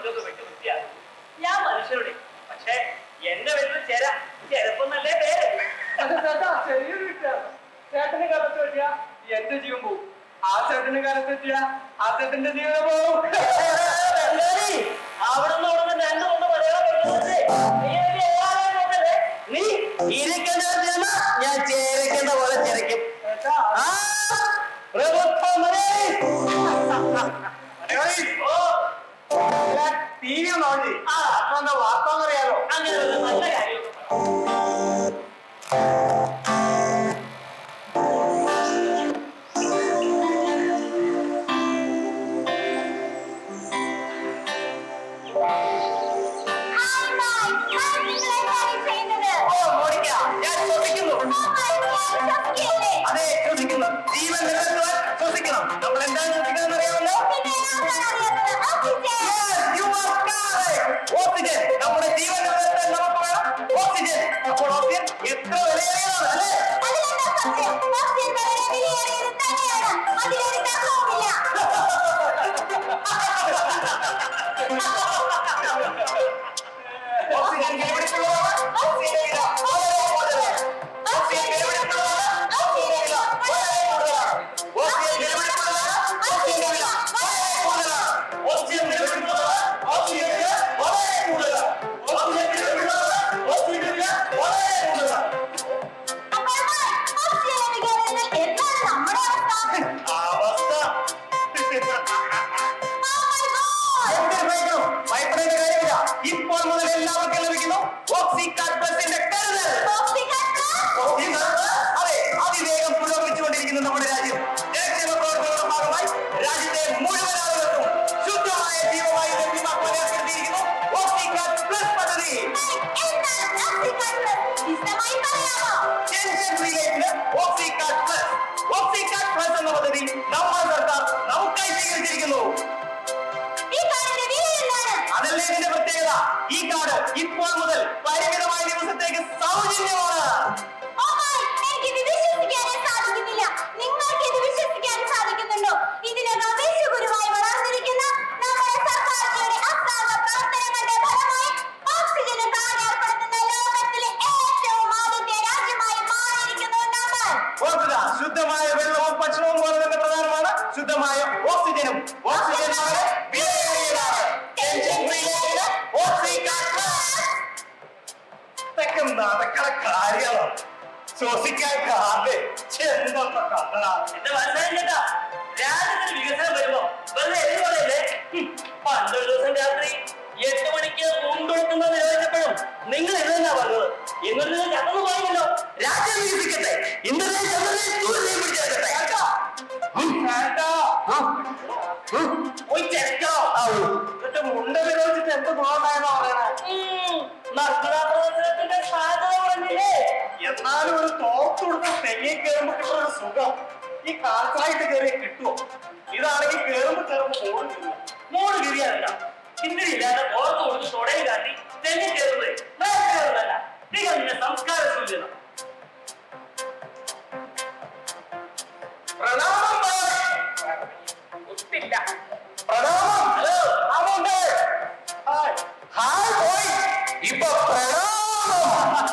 മറ്റൊക്കെ വെട്ടി വൃത്തിയാകും. ഞാൻ മനുഷ്യരുടെ പക്ഷെ എന്റെ വീട്ടിൽ ചെരപ്പൊന്നല്ലേ പേര്. ചെറിയൊരു വ്യത്യാസം. ചേട്ടന് കാലത്ത് പറ്റിയ എന്റെ ജീവൻ പോകും, ആ ചേട്ടന് കാലത്ത് പറ്റിയ ആ ചേട്ടന്റെ ജീവനം പോകും. അവിടെ നിന്ന് രണ്ടുകൊണ്ട് പറയാൻ നീ ഇരിക്കേണ്ട ഞാൻ ചേരക്കേണ്ട പോലെ ചിരക്കും. ടി വി നോക്കി അപ്പൊ എന്താ വാർത്താന്ന് അറിയാലോ. അങ്ങനെ നല്ല കാര്യം. അതെ, ശ്വസിക്കുന്നു. ജീവൻ നിലനിർത്തുവാൻ ശ്വസിക്കണം. നമ്മൾ എന്താണ് ശ്വസിക്കുന്നത് അറിയാമല്ലോ. ഓക്സിജൻ. നമ്മുടെ ജീവൻ നിലനിർത്താൻ നമുക്ക് വേണം ഓക്സിജൻ. അപ്പോൾ ഓക്സിജൻ എത്ര വിലയേറിയതാണ് അല്ലേ? ഓക്സിജൻ വിലപിടിപ്പുള്ളതാണ്. ഓക്സിജൻ വില വളരെ കൂടുതലാണ്. ഓക്സിജൻ വിലപിടിപ്പുള്ളതാണ്. ഓക്സിജൻ വില വളരെ കൂടുതലാണ്. ഓക്സിജൻ വിലപിടിപ്പുള്ളതാണ്. ഓക്സിജൻ വില വളരെ കൂടുതലാണ്. ഓക്സിജൻ വിലപിടിപ്പുള്ളതാണ്. ഓക്സിജൻ വില വളരെ കൂടുതലാണ്. ഓക്സിജൻ വിലപിടിപ്പുള്ളതാണ്. ഓക്സിജൻ വില വളരെ കൂടുതലാണ്. അവസ്ഥ ഭയപ്പെടേണ്ട കാര്യമില്ല. ഇപ്പോൾ മുതൽ എല്ലാവർക്കും ലഭിക്കുന്നു ഓക്സികാർഡ് പ്ലസിന്റെ കരുതൽ. അതെ, അതിവേഗം പുരോഗമിച്ചുകൊണ്ടിരിക്കുന്നു നമ്മുടെ രാജ്യം. ജനക്ഷേമ പ്രവർത്തനങ്ങളുടെ ഭാഗമായി രാജ്യത്തെ മുഴുവൻ ആളുകൾക്കും ശുദ്ധമായ ജീവവായു ലഭ്യമാക്കുവാൻ ഏർപ്പെടുത്തിയിരിക്കുന്നു ഓക്സികാർഡ് പ്ലസ് പദ്ധതി. ടെൻഷൻ ഫ്രീ ലൈഫിന് ഓക്സികാർഡ് പ്ലസ്. ഓക്സികാർഡ് പ്ലസ് എന്ന പദ്ധതി നമ്മുടെ സർക്കാർ നമുക്കായി സ്വീകരിച്ചിരിക്കുന്നു. അതല്ലേ ഇതിന്റെ പ്രത്യേകത. ഈ കാർഡ് ഇപ്പോൾ മുതൽ പരിമിതമായ ദിവസത്തേക്ക് സൗജന്യമാണ്. ശുദ്ധമായ വെള്ളവും ഭക്ഷണവും പോലെ തന്നെ പ്രധാനമാണ് ശുദ്ധമായ ഓക്സിജനും. ഓക്സിജൻ വളരെ വിലയേറിയതാണ്. കാര്യമാണ് ശ്വസിക്കാൻ കാർഡ്. ചെന്തൊന്ന കഥ എന്റെ മനസ്സിലായി ചേട്ടാ. രാജ്യത്തിന് വികസനം വരുമ്പോ വെറുതെ എഴുതി പറയല്ലേ. പണ്ടൊരു ദിവസം രാത്രി 8 മണിക്ക് മുണ്ടൊടുക്കുന്നത് നിരോധിച്ചപ്പോഴും നിങ്ങൾ ഇത് തന്നെയാ പറഞ്ഞത്. എന്നിട്ട് നിങ്ങൾ ചത്തന്ന് പോയല്ലോ. രാജ്യം വികസിക്കട്ടെ, ഇന്നലെ പോയി ചെലക്കോ. എന്നിട്ട് മുണ്ട നിരോധിച്ചിട്ട് എന്ത് ഗുണമായെന്നാ പറയണേ. നഗ്നപ്രദർശനത്തിന്റെ സാധ്യത പറഞ്ഞില്ലേ. എന്നാലും ഒരു തോർത്ത് കൊടുത്ത തെങ്ങി കയറുമ്പോ കിട്ടുന്ന ഒരു സുഖം ഈ കാൽസായിട്ട് കയറിയ കിട്ടുമോ? ഇതാണെങ്കിൽ കയറുമ്പോ മൂന്ന് കിരിയാറില്ല. ഇന്നില്ലാതെ ഓർത്ത് കൊടുത്ത് തുടങ്ങി കാട്ടി തെങ്ങി കയറുന്നത് കയറുന്നല്ല. നിങ്ങളുടെ സംസ്കാര സൂചന. പ്രണാമം ഒത്തില്ല. പ്രണാമം. Hello hi boy. ഇപ്പൊ പ്രണാമം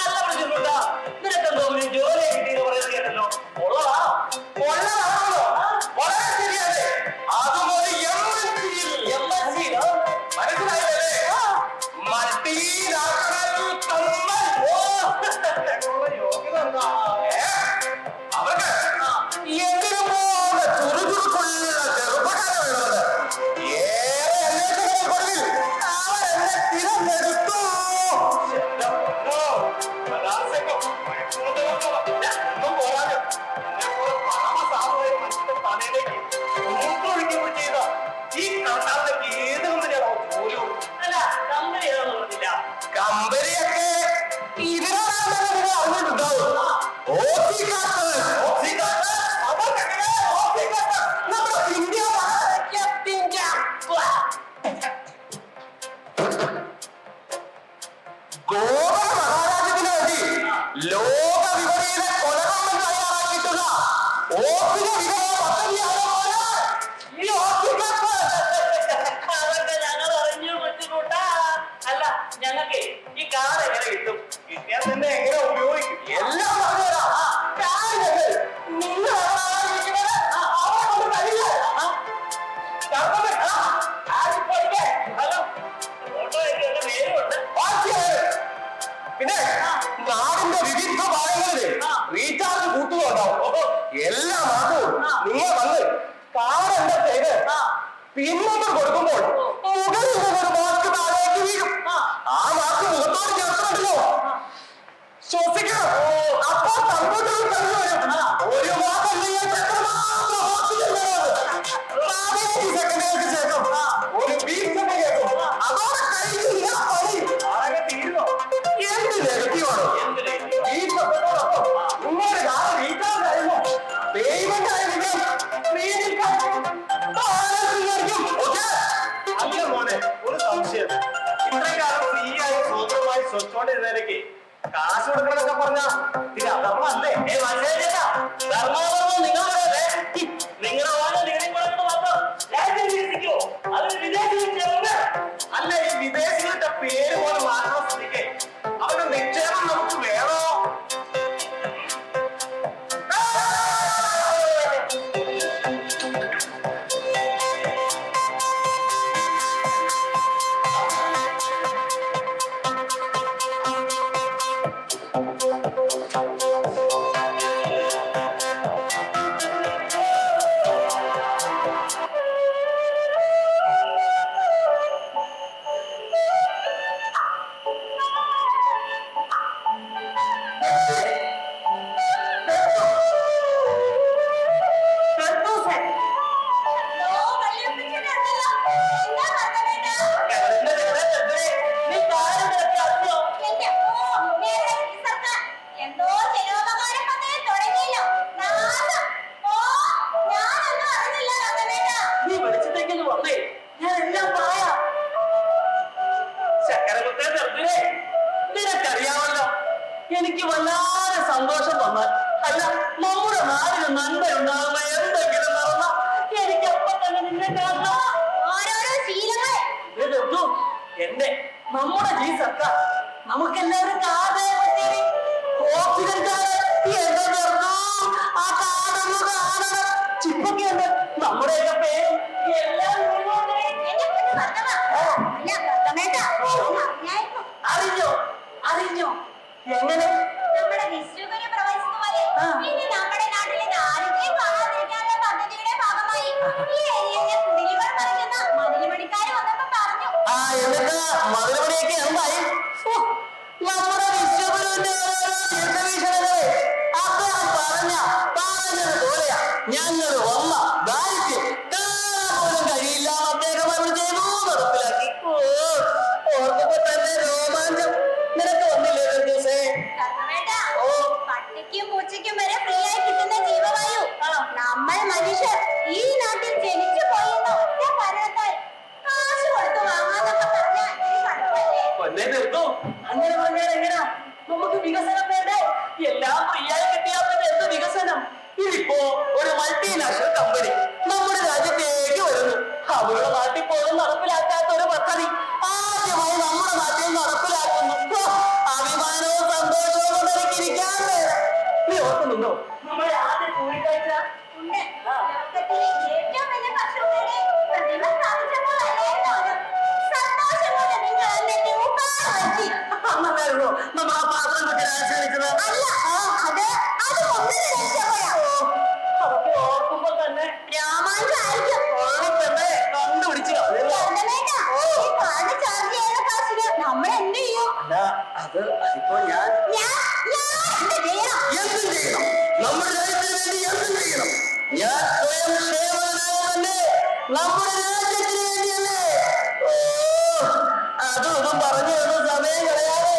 അല്ല വിളിച്ചിട്ടുണ്ടാ. നിനക്കെന്തോ ജോലി കിട്ടിയെന്ന് പറയുന്നത് കേട്ടല്ലോ. കൊള്ളതാണല്ലോ. വളരെ ശരിയാണ്. അതുപോലെ മനസ്സിലായല്ലേ? പിന്നെ നാടിന്റെ വിവിധ ഭാഗങ്ങളിൽ റീചാർജ് കൂട്ടുകയുണ്ടാവും. എല്ലാ മാസവും നിങ്ങൾ വന്ന് കാർഡ് എന്താ ചെയ്ത് പിന്നൊന്നും കൊടുക്കുമ്പോൾ മുകളിൽ ഒരു മാസ്ക് താഴേക്ക് വീഴും. ആ മാസ്ക് മുഖത്തോട് ചേർത്തുണ്ടല്ലോ ശ്വസിക്കണം. അപ്പോൾ കമ്പ്യൂട്ടറിൽ തന്നെ വരും. ഒരു മാസം നിങ്ങൾ സെക്കൻഡുകൾക്ക് ശേഷം ഒരു ബീച്ചൊക്കെ കേൾക്കും. അതോടെ കഴിഞ്ഞില്ല പണി ആകെ തീരുമോ? എന്ത് നെഗറ്റീവാണോ ബീച്ചൊക്കെയോടൊപ്പം നിങ്ങളുടെ കാർ റീചാർജ് ആയിരുന്നു പേയ്മെന്റ് ആയ വിവരം സ്ക്രീനിൽ അങ്ങനെ മോനെ ഒരു സംശയം. ഇത്രയും കാലം ഫ്രീ ആയി സ്വന്തമായി സ്വച്ഛോണ്ടിരുന്നതിലേക്ക് കാശ് കൊടുക്കണമെന്നൊക്കെ പറഞ്ഞ ഇത് അധർമ്മല്ലേ? ധർമ്മം നിങ്ങൾ നിങ്ങളുടെ ഓരോ നികുതി കൊടുക്കുന്നത് മാത്രം രാജ്യം നിരസിക്കുമോ? അതൊരു വിദേശ അല്ല, ഈ വിദേശികളുടെ പേര് പോലെ മാറ്റണം സ്ഥിതിക്ക് അവരുടെ നിക്ഷേപം നമുക്ക് വേണോ? എനിക്ക് വല്ലാതെ സന്തോഷം വന്നാൽ അല്ല നമ്മുടെ നാടിന് നന്മയുണ്ടാകുന്ന എന്തെങ്കിലും നടന്ന എനിക്ക് അപ്പൊ തന്നെ നിന്നെ കാണണം. എന്റെ നമ്മുടെ ഈ സർക്കാർ നമുക്കെല്ലാവരും കാർഡ് ഓക്സിജൻ കാർഡ് ആ കാർഡൊന്ന് കാണണം. ചിപ്പൊക്കെ ഉണ്ട് നമ്മുടെയൊക്കെ പേര് എല്ലാം അറിഞ്ഞോ അറിഞ്ഞോ എങ്ങനെ നമ്മുടെ വിശ്വകര്യ പ്രവചിച്ചതുപോലെ ഇനി നമ്മുടെ നാട്ടിലെ ദാരിദ്ര്യം കാണാതിരിക്കാനുള്ള പദ്ധതിയുടെ ഭാഗമായി ഈ ഏരിയയിലെ കുടിലുകൾ പറിക്കുന്ന മതിലുപണിക്കാർ വന്നപ്പോ പറഞ്ഞു. എന്നിട്ട് മതിലുപണിയൊക്കെ എന്തായി? നമ്മുടെ വിശ്വഗുരുവിന്റെ ദീർഘവീക്ഷണങ്ങളെ അദ്ദേഹം പറഞ്ഞതുപോലെയാ ഞങ്ങൾ വന്ന ദാരിദ്ര്യം പോലും കഴിയില്ല അദ്ദേഹം അവർ ചെയ്തു നടപ്പിലാക്കി. ഓർക്കുമ്പോ തന്നെ രോമാഞ്ചം. നിനക്ക് വന്നില്ലേ ദിവസേ? പട്ടിക്കും പൂച്ചയ്ക്കും വരെ ഫ്രീ ആയി കിട്ടുന്ന ജീവവായു നമ്മൾ മനുഷ്യർ ഈ നാട്ടിൽ ജനിച്ചു പോയെന്ന ഒറ്റ കാരണത്താൽ കാശ് കൊടുത്തു വാങ്ങാന്നൊക്കെ പറഞ്ഞാൽ പൊന്നെ തീർത്തു. അങ്ങനെ പറഞ്ഞാൽ എങ്ങനാ? നമുക്ക് വികസനം വേണ്ടേ? എല്ലാം ഫ്രീ ആയി കിട്ടിയാൽ പിന്നെ എന്ത് വികസനം? ഇതിപ്പോ ഒരു മൾട്ടിനാഷണൽ കമ്പനി നമ്മുടെ രാജ്യത്തേക്ക് വരുന്നു. അവരുടെ നാട്ടിൽ പോലും നടപ്പിലാക്കാത്ത ഒരു പദ്ധതി ആദ്യമായി നമ്മുടെ നാട്ടിൽ നടപ്പിലാക്കുന്നു. അഭിമാനവും സന്തോഷവും കൊണ്ട് എനിക്ക് ഇരിക്കാൻ വേണം. നീ ഓർക്കുന്നുണ്ടോ നമ്മുടെ ആദ്യ കൂടിക്കാഴ്ച? ലോകത്തിലെ ഏറ്റവും വലിയ കർഷകരുടെ പ്രതിമ സ്ഥാപിച്ചപ്പോഴല്ലേ സന്തോഷം കൊണ്ട് നിങ്ങൾ എന്നെ രൂപാക്കി. അന്നായിരുന്നു നമ്മൾ ആ പാത്രം കുട്ടി ആശ്രയിച്ചത്. അല്ല അത് ഒന്നിനും രക്ഷപ്പെടാം. അതൊക്കെ ഓർക്കുമ്പോ തന്നെ രാമായണായിരിക്കും കണ്ടുപിടിച്ചു. നമ്മൾ എന്ത് ചെയ്യും? അതിപ്പോ ഞാൻ എന്ത് ചെയ്യണം? എന്തും ചെയ്യണം. നമ്മുടെ രാജ്യത്തിന് വേണ്ടി എന്തും ചെയ്യണം. ഞാൻ സ്വയം സേവകനായ തന്നെ നമ്മുടെ രാജ്യത്തിന് വേണ്ടിയല്ലേ. അതും ഇതും പറഞ്ഞു സമയം കളയാതെ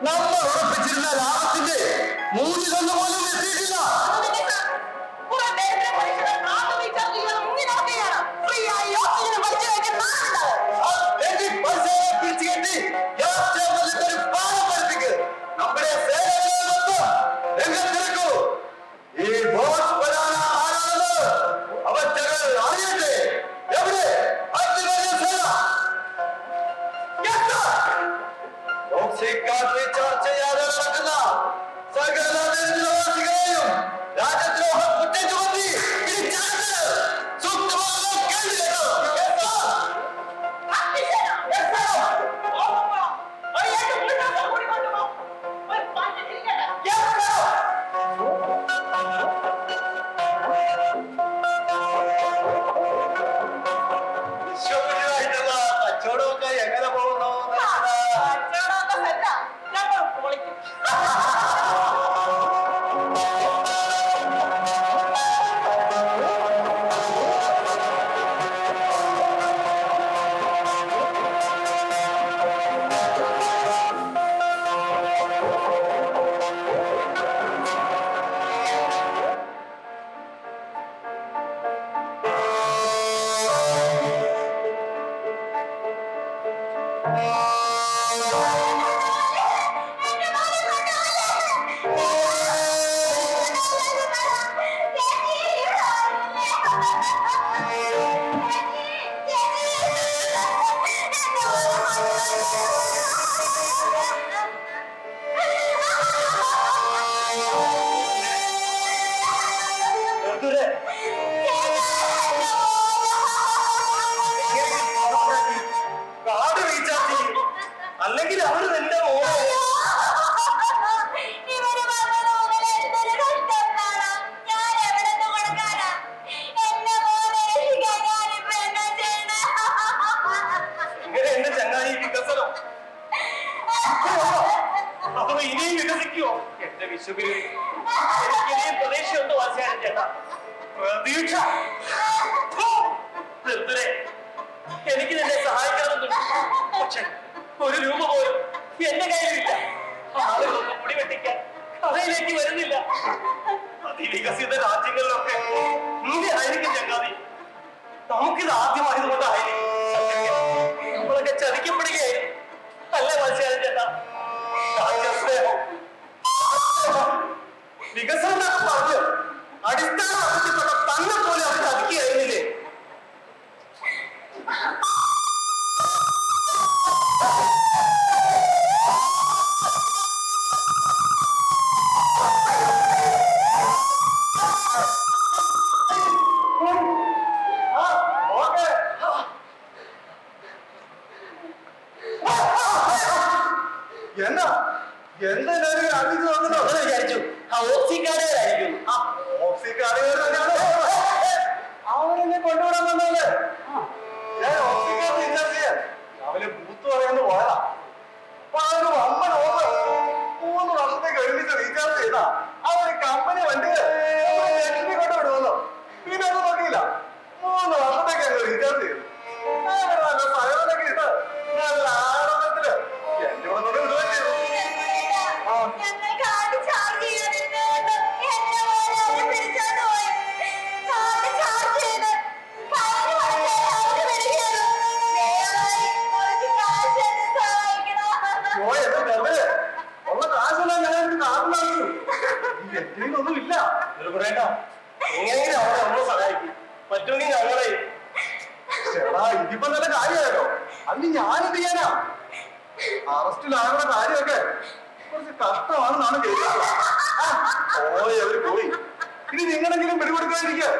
നമ്മൾ ഉറപ്പിച്ചിരുന്ന ലാഭത്തിന്റെ 3 പോലും എത്തിയിട്ടില്ല. നമ്മുടെ രംഗത്തിറക്കൂ. ഈ ബോസ് വരാന ആരാണെന്ന് അവറ്റകൾ അറിയട്ടെ. എവിടെ ചർച്ച ചെയ്യാതെ നടക്കുന്ന സകല ദരിദ്രവാസികളെയും രാജ്യദ്രോഹം കുറ്റം ചുമത്തി സൂക്തമായി കേൾവിയോ. വിശ്വപരിയായിട്ടുള്ള കച്ചവടമൊക്കെ എങ്ങനെ പോകുന്നു? അല്ലെങ്കിൽ അവര് നിന്റെ ഇങ്ങനെ എന്റെ ചങ്ങായി വികസനം അഥവാ ഇനിയും വികസിക്കുവോ? എന്റെ വിശ്വഗുരു എനിക്ക് ഇനിയും പ്രതീക്ഷയുണ്ട് വാസിയാൻ ചേട്ടാ. പ്രതീക്ഷ നിർത്തരെ എനിക്ക് നിന്നെ സഹായിക്കണമെന്നുണ്ട്. പക്ഷെ 1 രൂപ പോലും എന്റെ കയ്യിലില്ല. ആളുകളൊന്നും മുടി വെട്ടിക്കാൻ കഥയിലേക്ക് വരുന്നില്ല. അതിവികസിത രാജ്യങ്ങളിലൊക്കെ ഇങ്ങനെ ആയിരിക്കും ചങ്ങാതി. നമുക്കിത് ആദ്യമായതുകൊണ്ടായിരിക്കും നമ്മളൊക്കെ ചതിക്കപ്പെടുകയായിരുന്നു. അല്ല മത്സ്യാരം ചേട്ടാ. രാജ്യസ്നേഹം വികസനം എന്നൊക്കെ പറഞ്ഞു അടിസ്ഥാന ആവശ്യപ്പെട്ട തന്നെ പോലെ അവർ ചതിക്കുകയായിരുന്നില്ലേ? എന്നാ എന്തായാലും അറിയിച്ചു നോക്കണോ വിചാരിച്ചു. ഓക്സിക്കാടുകാരായിരിക്കും. ഓക്സിക്കാടുകാർ അവരെന്നെ കൊണ്ടുവിടാൻ വന്നല്ലേ? ഞാൻ ഓക്സിക്കാട് ഇൻചാർജ് ചെയ്യാൻ രാവിലെ ബൂത്ത് പറയാന്ന് പോയതാ. അപ്പൊ അവര് വമ്പൻ ഓഫർ 3 വർഷത്തേക്ക് ഒരുമിച്ച് റീചാർജ് ചെയ്താ അവര് കമ്പനി വണ്ടി കൊണ്ടുവിടുമല്ലോ. പിന്നെ അത് നോക്കിയില്ല. 3 വർഷത്തേക്ക് അങ്ങ് റീചാർജ് ചെയ്തു. നല്ല സഹോദരൊക്കെ ഇട്ട് നല്ല ആനന്ദത്തില് എന്റെ കൂടെ കൊണ്ട് വിടുകയും ചെയ്തു. ഉള്ള കാശെല്ലാം ഞാൻ കാറിലാക്കി. ഒന്നും ഇല്ല. എങ്ങനെയെങ്കിലും അവരെ നമ്മൾ സഹായിക്കും. പറ്റുമെങ്കിൽ ഞങ്ങളെ ചേടാ ഇതിപ്പോ നല്ല കാര്യമായോ? അന്ന് ഞാനെന്ത് ചെയ്യാനാ? അറസ്റ്റിലാകുന്ന കാര്യമൊക്കെ കുറച്ച് കഷ്ടമാണെന്നാണ് കേൾക്കുന്നത്. അവര് പോയി. ഇനി നിങ്ങളെങ്കിലും പിടികൊടുക്കാതിരിക്കുക.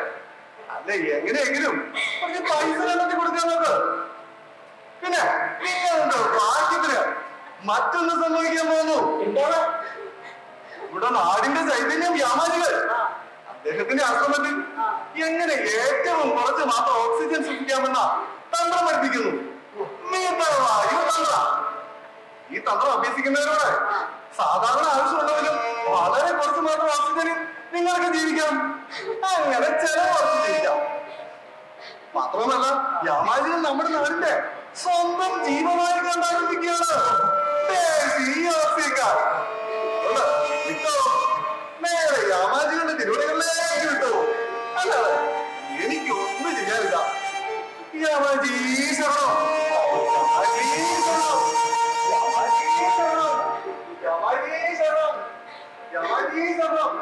അല്ല എങ്ങനെയെങ്കിലും കുറച്ച് പൈസ കണ്ടെത്തി കൊടുക്കാൻ നോക്ക്. പിന്നെ നിങ്ങളുണ്ടോ ഭാഗ്യത്തിന് മറ്റൊന്ന് സംഭവിക്കാൻ പോകുന്നു. എന്താണ്? ഇവിടെ നാടിന്റെ ചൈതന്യം വ്യാപാരികൾ അദ്ദേഹത്തിന്റെ ആശ്രമത്തിൽ എങ്ങനെ ഏറ്റവും കുറച്ച് മാത്രം ഓക്സിജൻ സൃഷ്ടിക്കാമെന്ന തന്ത്രം പഠിപ്പിക്കുന്നു. മിതവായു തന്ത്രം. ഈ തന്ത്രം അഭ്യസിക്കുന്നവരോട് സാധാരണ ആവശ്യമുള്ളവരും വളരെ കുറച്ച് മാത്രം ഓക്സിജനിൽ നിങ്ങൾക്ക് ജീവിക്കാം. അങ്ങനെ കുറച്ച് ജീവിക്കാം. മാത്രമല്ല വ്യാപാരികൾ നമ്മുടെ നാടിന്റെ സ്വന്തം ജീവനായി കണ്ടാരംഭിക്കുകയാണ്. നേരെ രാമാജികളുടെ തിരുവടികളിലേക്ക് വിട്ടോ. അല്ലാതെ എനിക്ക് ഒന്നും ചെയ്യാനില്ല. രാമാജി ശരണം, രാമാജി ശരണം, രാമാജി ശരണം, രാമാജി ശരണം, രാമാജി ശരണം.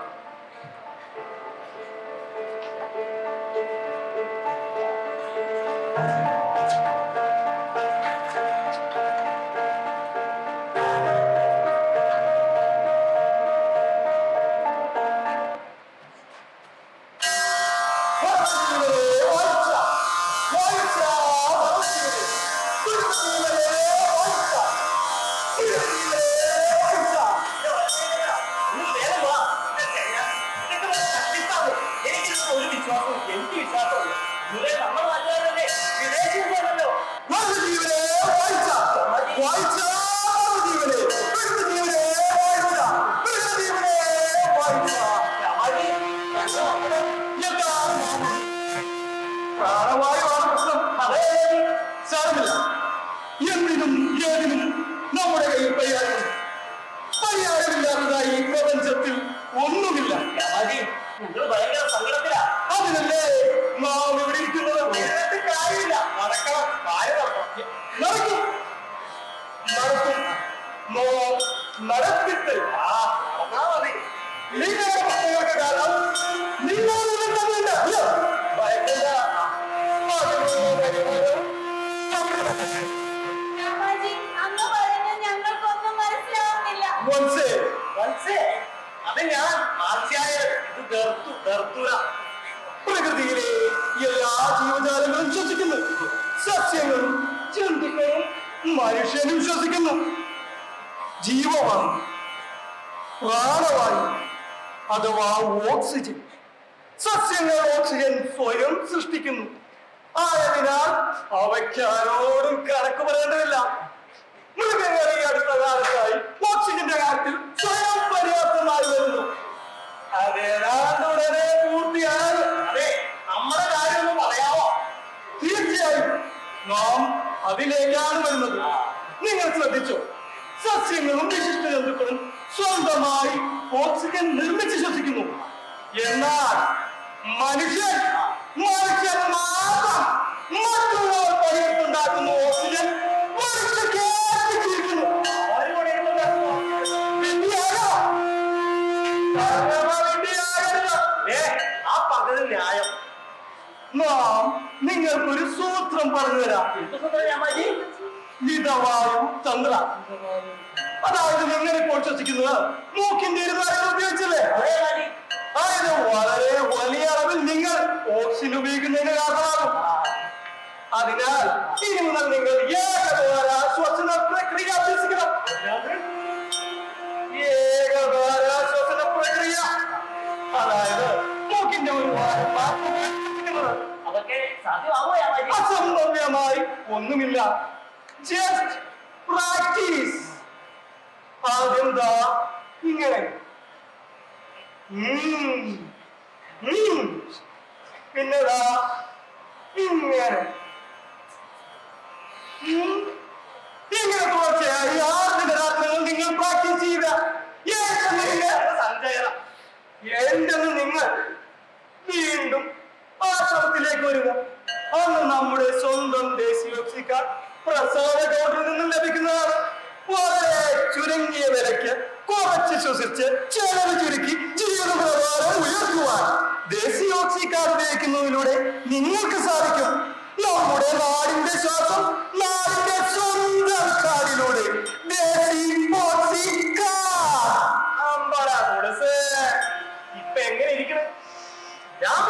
എന്തിനും ഏതിനും നമ്മുടെ കയ്യിൽ പരിഹാരമില്ലാത്തതായി ഈ പ്രപഞ്ചത്തിൽ ഒന്നുമില്ല. ഭയങ്കര സങ്കടത്തിലാ. അതിനല്ലേ നാം ഇവിടെ ഇരിക്കുന്നത്. കാര്യമില്ല, നടക്കണം. നടക്കും, നടക്കും. നടത്തിട്ട് നിങ്ങളുടെ പ്രശ്നങ്ങൾക്ക് കാരണം നിങ്ങളുടെ ഞങ്ങൾക്കൊന്നും മനസ്സിലാവുന്നില്ല. അത് ഞാൻ ഇത് തീർത്തൂല. പ്രകൃതിയിലെ എല്ലാ ജീവജാലങ്ങളും ശ്വസിക്കുന്നു. സസ്യങ്ങളും ജന്തുക്കളും മനുഷ്യനും ശ്വസിക്കുന്നു. ജീവവായു, പ്രാണവായു അഥവാ ഓക്സിജൻ. സസ്യങ്ങൾ ഓക്സിജൻ സ്വയം സൃഷ്ടിക്കുന്നു. ആയതിനാൽ അവയ്ക്ക് ആരോടും കണക്ക് പറയേണ്ടതില്ല. മൃഗങ്ങൾ ഈ അടുത്ത കാലത്തായി ഓക്സിജന്റെ കാര്യത്തിൽ സ്വയം പര്യാപ്തമായി വരുന്നു. അതേതാണ്ടുടനെ പൂർത്തിയാകും. അതെ, നമ്മുടെ കാര്യം ഒന്ന് പറയാമോ? തീർച്ചയായും നാം അതിലേക്കാണ് വരുന്നത്. നിങ്ങൾ ശ്രദ്ധിച്ചോ, സസ്യങ്ങളും വിശിഷ്ട ജന്തുക്കളും സ്വന്തമായി ഓക്സിജൻ നിർമ്മിച്ച് ശ്വസിക്കുന്നു. എന്നാൽ മനുഷ്യൻ മാത്രം മറ്റുള്ളവർ പണിയെടുത്തുണ്ടാക്കുന്ന ഓക്സിജൻ മനുഷ്യർക്ക് ജീവിക്കുന്നു. ആ പകുതി ന്യായം. നാം നിങ്ങൾക്കൊരു സൂത്രം പറഞ്ഞു തരാം. മിതവായു തന്ത്ര. അതായത് നിങ്ങൾ ഇപ്പോൾ ശ്വസിക്കുന്നത് മൂക്കിന്റെ ഇരുതാരം ഉപയോഗിച്ചല്ലേ? അതായത് വളരെ വലിയ അളവിൽ നിങ്ങൾ ഓക്സിജൻ ഉപയോഗിക്കുന്നതിന് കാരണമാകും. അതിനാൽ ഇനി മുതൽ നിങ്ങൾ ഏകദ്വാര ശ്വസന പ്രക്രിയ അഭ്യസിക്കണം. ഏകദ്വാര ശ്വസന പ്രക്രിയ, അതായത് മൂക്കിന്റെ ഒരു അതൊക്കെ സാധ്യമാവോ? അസംഭവ്യമായി ഒന്നുമില്ല. Just practice. ആദ്യം ദാ ഇങ്ങനെ, പിന്നെ ദാ ഇങ്ങനെ, ഇങ്ങനെ തുടർച്ചയായി 6 രാത്രികൾ നിങ്ങൾ പ്രാക്ടീസ് ചെയ്യുക. എന്തെന്ന് നിങ്ങൾ വീണ്ടും ആശ്രമത്തിലേക്ക് വരിക. അന്ന് നമ്മുടെ സ്വന്തം ദേശീയോക്സിക്കാർ പ്രസാദ കൗണ്ടറിൽ നിന്നും ലഭിക്കുന്നതാണ്. വളരെ ചുരുങ്ങിയ വിലയ്ക്ക് കുറച്ച് ശ്വസിച്ച് ചെലവ് ചുരുക്കി ജീവിത നിലവാരം ഉയർത്തുവാൻ ദേശീയോക്സിക്കാർ ഉപയോഗിക്കുന്നതിലൂടെ നിങ്ങൾക്ക് സാധിക്കും. നമ്മുടെ നാടിന്റെ ശ്വാസം നാടിന്റെ സ്വന്തം കാടിലൂടെ ഇപ്പൊ എങ്ങനെ ഇരിക്കണം രാമ?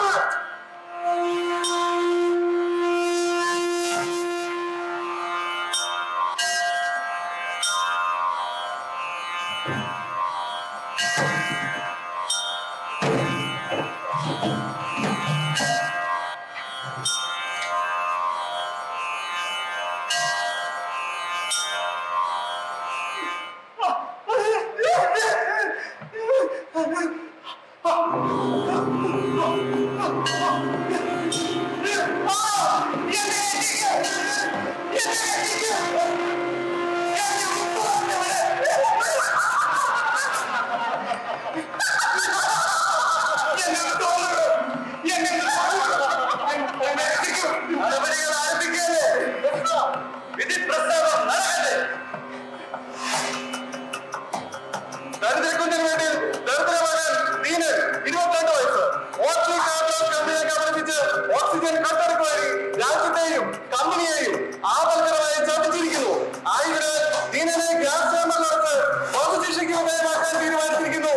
കമ്പനിയെയും ആപൽക്കരമായി ചതിച്ചിരിക്കുന്നു. ആയതിനാൽ ദീനനെ ഗ്യാസ് ചേമ്പർ നടത്ത് വധശിക്ഷയ്ക്ക് വിധേയമാക്കാൻ തീരുമാനിച്ചിരിക്കുന്നു.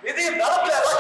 വിധി നടപ്പിലാക്കും.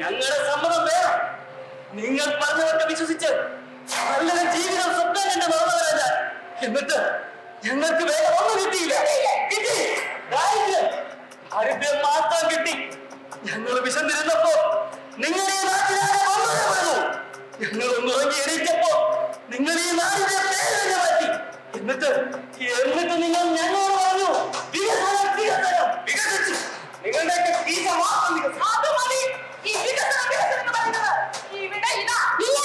ഞങ്ങളുടെ സമ്മതം വേണം. നിങ്ങൾ പറഞ്ഞവർക്ക് വിശ്വസിച്ച് നല്ലൊരു ജീവിതം സ്വപ്നം കണ്ട് മറന്നവരല്ല. എന്നിട്ട് ഞങ്ങൾക്ക് വേറെ ഒന്നും കിട്ടിയില്ല. കിട്ടി ദാരിദ്ര്യം മാത്രം കിട്ടി. ഞങ്ങൾ വിശന്നിരുന്നപ്പോ നിങ്ങൾ ഈ നാട്ടിലാകെ വന്നു. ഞങ്ങൾ ഒന്ന് ഉറങ്ങി എണീറ്റപ്പോ നിങ്ങൾ ഈ നാടിന്റെ പേര് മാറ്റി. എന്നിട്ട് നിങ്ങൾ ഞങ്ങളോട് പറഞ്ഞു വികസനം വികസനം വികസിച്ചു. നിങ്ങളുടെയൊക്കെ കീശ മാത്രം വികസിച്ചു. ഈ വികസനം വികസനം എന്ന് പറയുന്നത് ഇവിടെ ഇതാ ഇല്ല.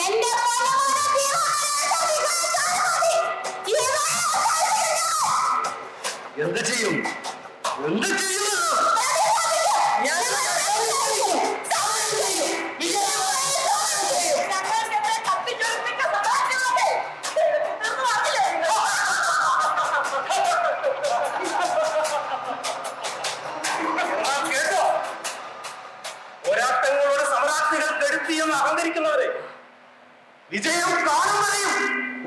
എന്റെ എന്ത് ചെയ്യും? എന്ത് ചെയ്യും? കേട്ടോ, പോരാട്ടങ്ങളോട് സമരാർത്ഥികൾ കെടുത്തിയെന്ന് അഹങ്കരിക്കുന്നവരെ വിജയം കാണുന്നവരെയും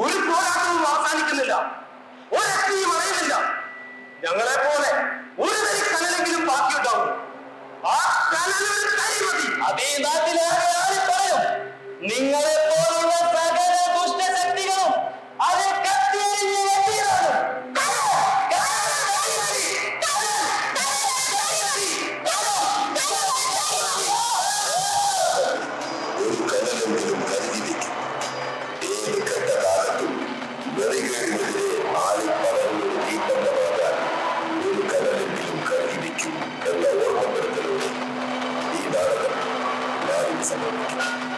ഒരു പോരാട്ടവും അവസാനിക്കുന്നില്ല. ഒരൊക്കെയും അറിയുന്നില്ല. ഞങ്ങളെ പോലെ ഒരു തരി കനലെങ്കിലും ബാക്കിയുണ്ടാവും. ആ കനലൊരു തരി മതി. അതേ നാട്ടിലെ പറയും നിങ്ങളെ പോലുള്ള സകല ദുഷ്ടശക്തികളും അത് കത്തിയെറിഞ്ഞ് എത്തിയതാണ്. ഒരു കനലെങ്കിലും കരുതി വെക്കും. സംഭവിക്കുന്നത്.